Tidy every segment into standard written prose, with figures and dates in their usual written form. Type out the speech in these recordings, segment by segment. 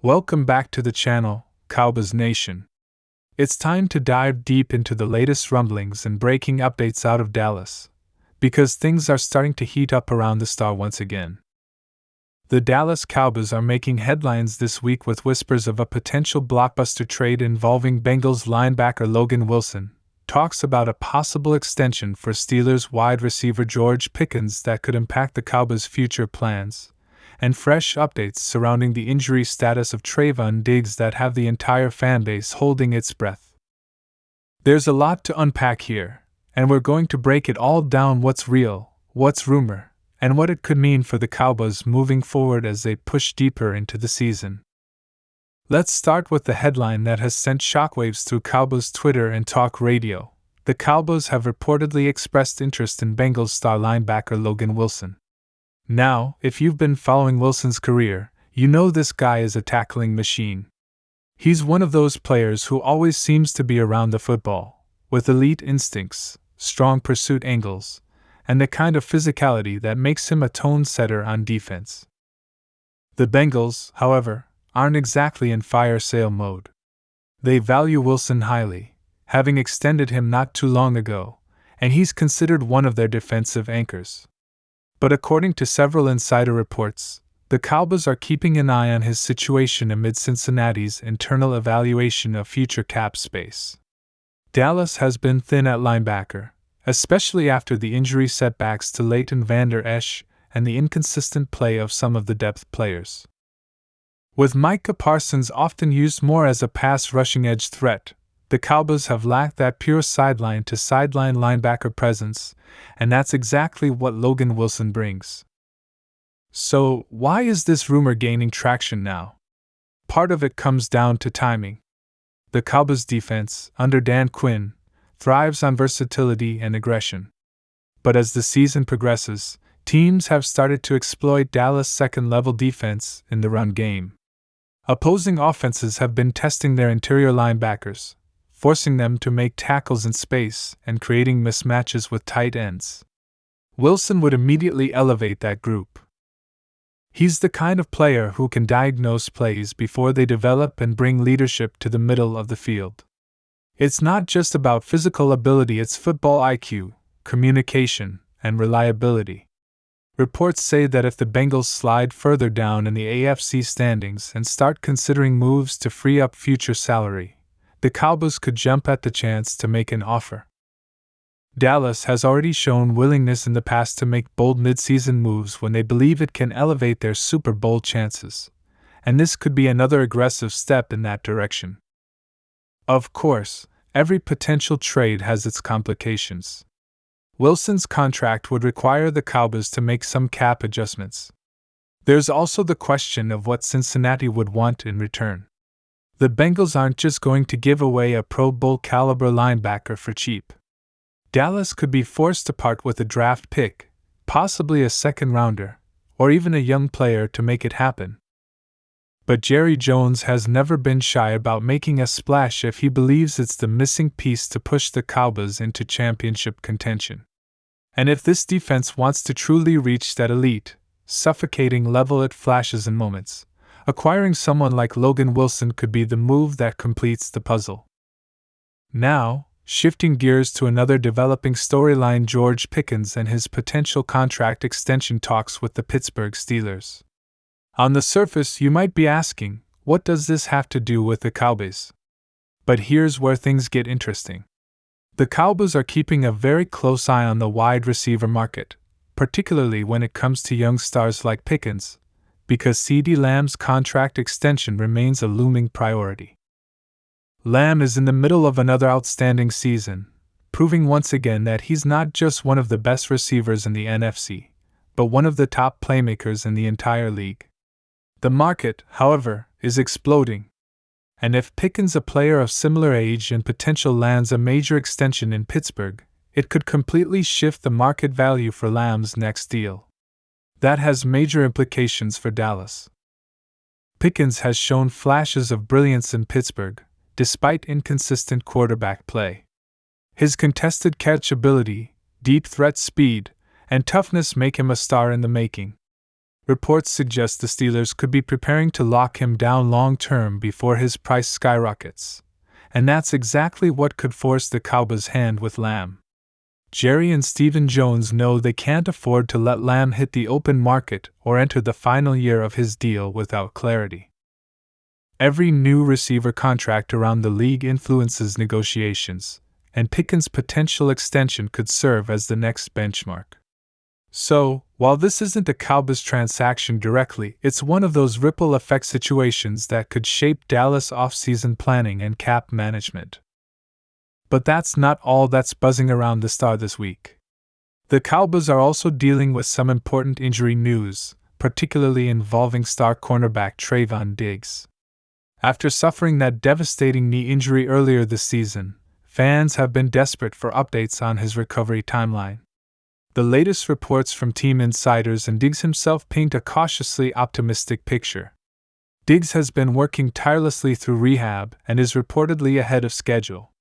Welcome back to the channel, Cowboys Nation. It's time to dive deep into the latest rumblings and breaking updates out of Dallas, because things are starting to heat up around the star once again. The Dallas Cowboys are making headlines this week with whispers of a potential blockbuster trade involving Bengals linebacker Logan Wilson, talks about a possible extension for Steelers wide receiver George Pickens that could impact the Cowboys' future plans, and fresh updates surrounding the injury status of Trevon Diggs that have the entire fanbase holding its breath. There's a lot to unpack here, and we're going to break it all down: what's real, what's rumor, and what it could mean for the Cowboys moving forward as they push deeper into the season. Let's start with the headline that has sent shockwaves through Cowboys Twitter and talk radio. The Cowboys have reportedly expressed interest in Bengals star linebacker Logan Wilson. Now, if you've been following Wilson's career, you know this guy is a tackling machine. He's one of those players who always seems to be around the football, with elite instincts, strong pursuit angles, and the kind of physicality that makes him a tone setter on defense. The Bengals, however, aren't exactly in fire sale mode. They value Wilson highly, having extended him not too long ago, and he's considered one of their defensive anchors. But according to several insider reports, the Cowboys are keeping an eye on his situation amid Cincinnati's internal evaluation of future cap space. Dallas has been thin at linebacker, especially after the injury setbacks to Leighton Vander Esch and the inconsistent play of some of the depth players. With Micah Parsons often used more as a pass-rushing edge threat, the Cowboys have lacked that pure sideline-to-sideline linebacker presence, and that's exactly what Logan Wilson brings. So, why is this rumor gaining traction now? Part of it comes down to timing. The Cowboys' defense, under Dan Quinn, thrives on versatility and aggression. But as the season progresses, teams have started to exploit Dallas' second-level defense in the run game. Opposing offenses have been testing their interior linebackers, forcing them to make tackles in space and creating mismatches with tight ends. Wilson would immediately elevate that group. He's the kind of player who can diagnose plays before they develop and bring leadership to the middle of the field. It's not just about physical ability, it's football IQ, communication, and reliability. Reports say that if the Bengals slide further down in the AFC standings and start considering moves to free up future salary, the Cowboys could jump at the chance to make an offer. Dallas has already shown willingness in the past to make bold midseason moves when they believe it can elevate their Super Bowl chances, and this could be another aggressive step in that direction. Of course, every potential trade has its complications. Wilson's contract would require the Cowboys to make some cap adjustments. There's also the question of what Cincinnati would want in return. The Bengals aren't just going to give away a Pro Bowl caliber linebacker for cheap. Dallas could be forced to part with a draft pick, possibly a second-rounder, or even a young player to make it happen. But Jerry Jones has never been shy about making a splash if he believes it's the missing piece to push the Cowboys into championship contention. And if this defense wants to truly reach that elite, suffocating level it flashes in moments, acquiring someone like Logan Wilson could be the move that completes the puzzle. Now, shifting gears to another developing storyline: George Pickens and his potential contract extension talks with the Pittsburgh Steelers. On the surface, you might be asking, what does this have to do with the Cowboys? But here's where things get interesting. The Cowboys are keeping a very close eye on the wide receiver market, particularly when it comes to young stars like Pickens, because CeeDee Lamb's contract extension remains a looming priority. Lamb is in the middle of another outstanding season, proving once again that he's not just one of the best receivers in the NFC, but one of the top playmakers in the entire league. The market, however, is exploding. And if Pickens, a player of similar age and potential, lands a major extension in Pittsburgh, it could completely shift the market value for Lamb's next deal. That has major implications for Dallas. Pickens has shown flashes of brilliance in Pittsburgh, despite inconsistent quarterback play. His contested catch ability, deep threat speed, and toughness make him a star in the making. Reports suggest the Steelers could be preparing to lock him down long-term before his price skyrockets, and that's exactly what could force the Cowboys' hand with Lamb. Jerry and Stephen Jones know they can't afford to let Lamb hit the open market or enter the final year of his deal without clarity. Every new receiver contract around the league influences negotiations, and Pickens' potential extension could serve as the next benchmark. So, while this isn't a Cowboys transaction directly, it's one of those ripple effect situations that could shape Dallas offseason planning and cap management. But that's not all that's buzzing around the star this week. The Cowboys are also dealing with some important injury news, particularly involving star cornerback Trevon Diggs. After suffering that devastating knee injury earlier this season, fans have been desperate for updates on his recovery timeline. The latest reports from team insiders and Diggs himself paint a cautiously optimistic picture. Diggs has been working tirelessly through rehab and is reportedly ahead of schedule.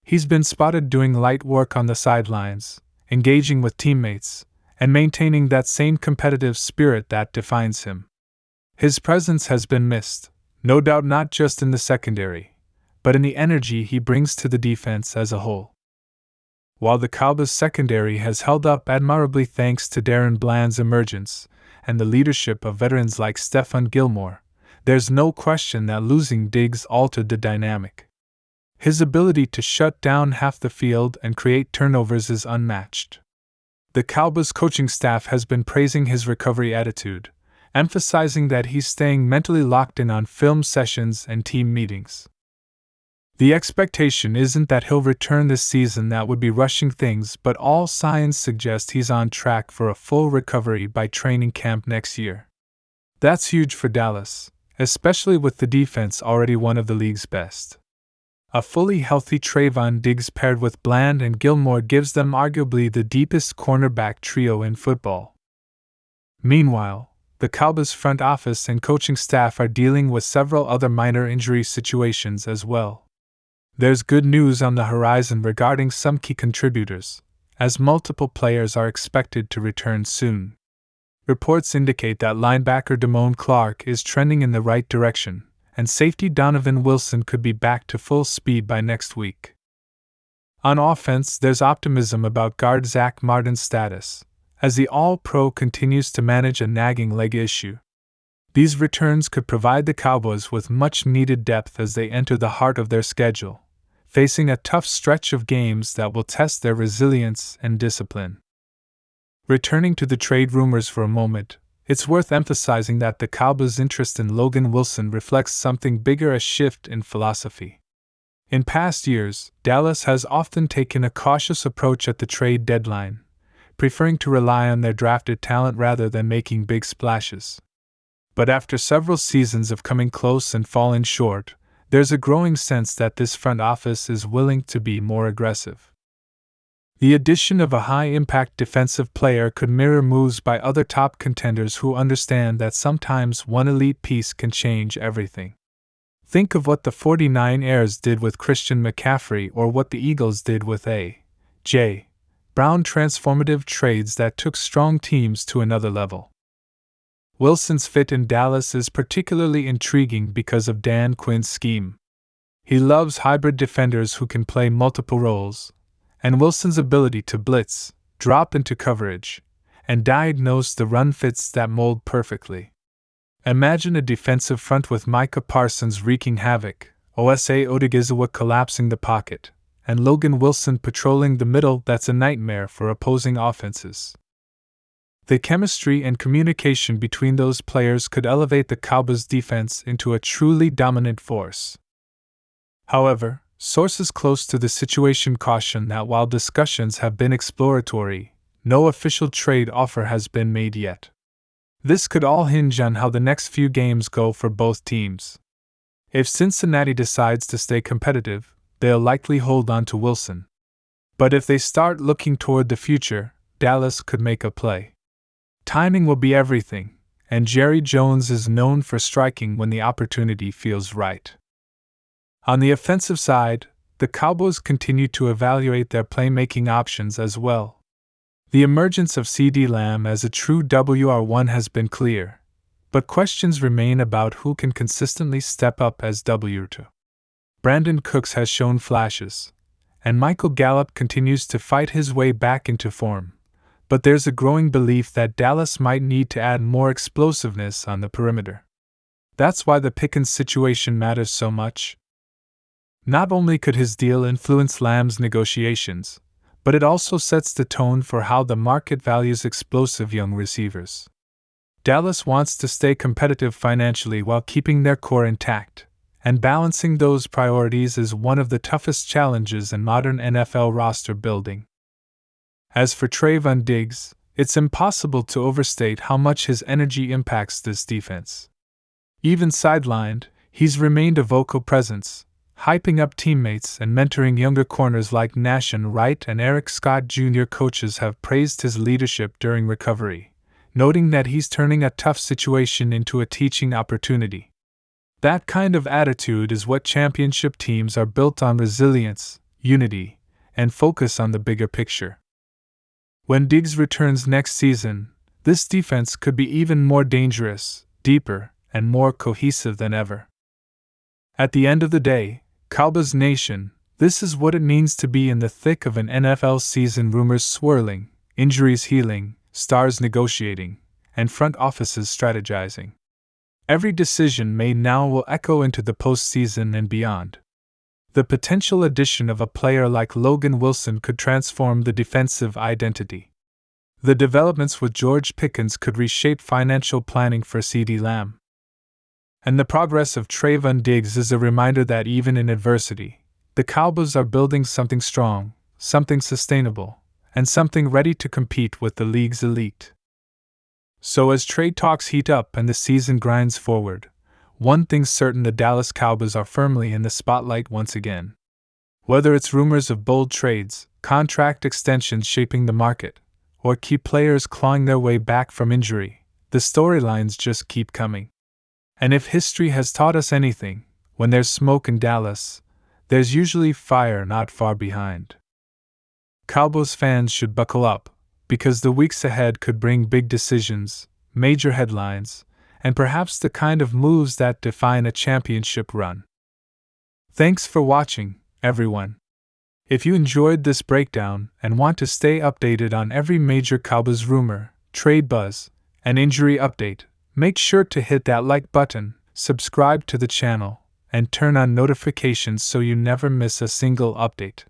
He's been spotted doing light work on the sidelines, engaging with teammates, and maintaining that same competitive spirit that defines him. His presence has been missed, no doubt not just in the secondary, but in the energy he brings to the defense as a whole. While the Cowboys' secondary has held up admirably thanks to Darren Bland's emergence and the leadership of veterans like Stephon Gilmore, there's no question that losing Diggs altered the dynamic. His ability to shut down half the field and create turnovers is unmatched. The Cowboys coaching staff has been praising his recovery attitude, emphasizing that he's staying mentally locked in on film sessions and team meetings. The expectation isn't that he'll return this season, that would be rushing things, but all signs suggest he's on track for a full recovery by training camp next year. That's huge for Dallas, especially with the defense already one of the league's best. A fully healthy Trevon Diggs paired with Bland and Gilmore gives them arguably the deepest cornerback trio in football. Meanwhile, the Cowboys front office and coaching staff are dealing with several other minor injury situations as well. There's good news on the horizon regarding some key contributors, as multiple players are expected to return soon. Reports indicate that linebacker Damone Clark is trending in the right direction, and safety Logan Wilson could be back to full speed by next week. On offense, there's optimism about guard Zach Martin's status, as the All-Pro continues to manage a nagging leg issue. These returns could provide the Cowboys with much-needed depth as they enter the heart of their schedule, facing a tough stretch of games that will test their resilience and discipline. Returning to the trade rumors for a moment, it's worth emphasizing that the Cowboys' interest in Logan Wilson reflects something bigger: a shift in philosophy. In past years, Dallas has often taken a cautious approach at the trade deadline, preferring to rely on their drafted talent rather than making big splashes. But after several seasons of coming close and falling short, there's a growing sense that this front office is willing to be more aggressive. The addition of a high-impact defensive player could mirror moves by other top contenders who understand that sometimes one elite piece can change everything. Think of what the 49ers did with Christian McCaffrey or what the Eagles did with A.J. Brown, transformative trades that took strong teams to another level. Wilson's fit in Dallas is particularly intriguing because of Dan Quinn's scheme. He loves hybrid defenders who can play multiple roles, and Wilson's ability to blitz, drop into coverage, and diagnose the run fits that mold perfectly. Imagine a defensive front with Micah Parsons wreaking havoc, Osa Odigizua collapsing the pocket, and Logan Wilson patrolling the middle. That's a nightmare for opposing offenses. The chemistry and communication between those players could elevate the Cowboys' defense into a truly dominant force. However, sources close to the situation caution that while discussions have been exploratory, no official trade offer has been made yet. This could all hinge on how the next few games go for both teams. If Cincinnati decides to stay competitive, they'll likely hold on to Wilson. But if they start looking toward the future, Dallas could make a play. Timing will be everything, and Jerry Jones is known for striking when the opportunity feels right. On the offensive side, the Cowboys continue to evaluate their playmaking options as well. The emergence of CeeDee Lamb as a true WR1 has been clear, but questions remain about who can consistently step up as W2. Brandon Cooks has shown flashes, and Michael Gallup continues to fight his way back into form, but there's a growing belief that Dallas might need to add more explosiveness on the perimeter. That's why the Pickens situation matters so much. Not only could his deal influence Lamb's negotiations, but it also sets the tone for how the market values explosive young receivers. Dallas wants to stay competitive financially while keeping their core intact, and balancing those priorities is one of the toughest challenges in modern NFL roster building. As for Trevon Diggs, it's impossible to overstate how much his energy impacts this defense. Even sidelined, he's remained a vocal presence, hyping up teammates and mentoring younger corners like Nashan Wright and Eric Scott Jr. Coaches have praised his leadership during recovery, noting that he's turning a tough situation into a teaching opportunity. That kind of attitude is what championship teams are built on: resilience, unity, and focus on the bigger picture. When Diggs returns next season, this defense could be even more dangerous, deeper, and more cohesive than ever. At the end of the day, Cowboys Nation, this is what it means to be in the thick of an NFL season: rumors swirling, injuries healing, stars negotiating, and front offices strategizing. Every decision made now will echo into the postseason and beyond. The potential addition of a player like Logan Wilson could transform the defensive identity. The developments with George Pickens could reshape financial planning for CeeDee Lamb. And the progress of Trevon Diggs is a reminder that even in adversity, the Cowboys are building something strong, something sustainable, and something ready to compete with the league's elite. So as trade talks heat up and the season grinds forward, one thing's certain: the Dallas Cowboys are firmly in the spotlight once again. Whether it's rumors of bold trades, contract extensions shaping the market, or key players clawing their way back from injury, the storylines just keep coming. And if history has taught us anything, when there's smoke in Dallas, there's usually fire not far behind. Cowboys fans should buckle up, because the weeks ahead could bring big decisions, major headlines, and perhaps the kind of moves that define a championship run. Thanks for watching, everyone. If you enjoyed this breakdown and want to stay updated on every major Cowboys rumor, trade buzz, and injury update, make sure to hit that like button, subscribe to the channel, and turn on notifications so you never miss a single update.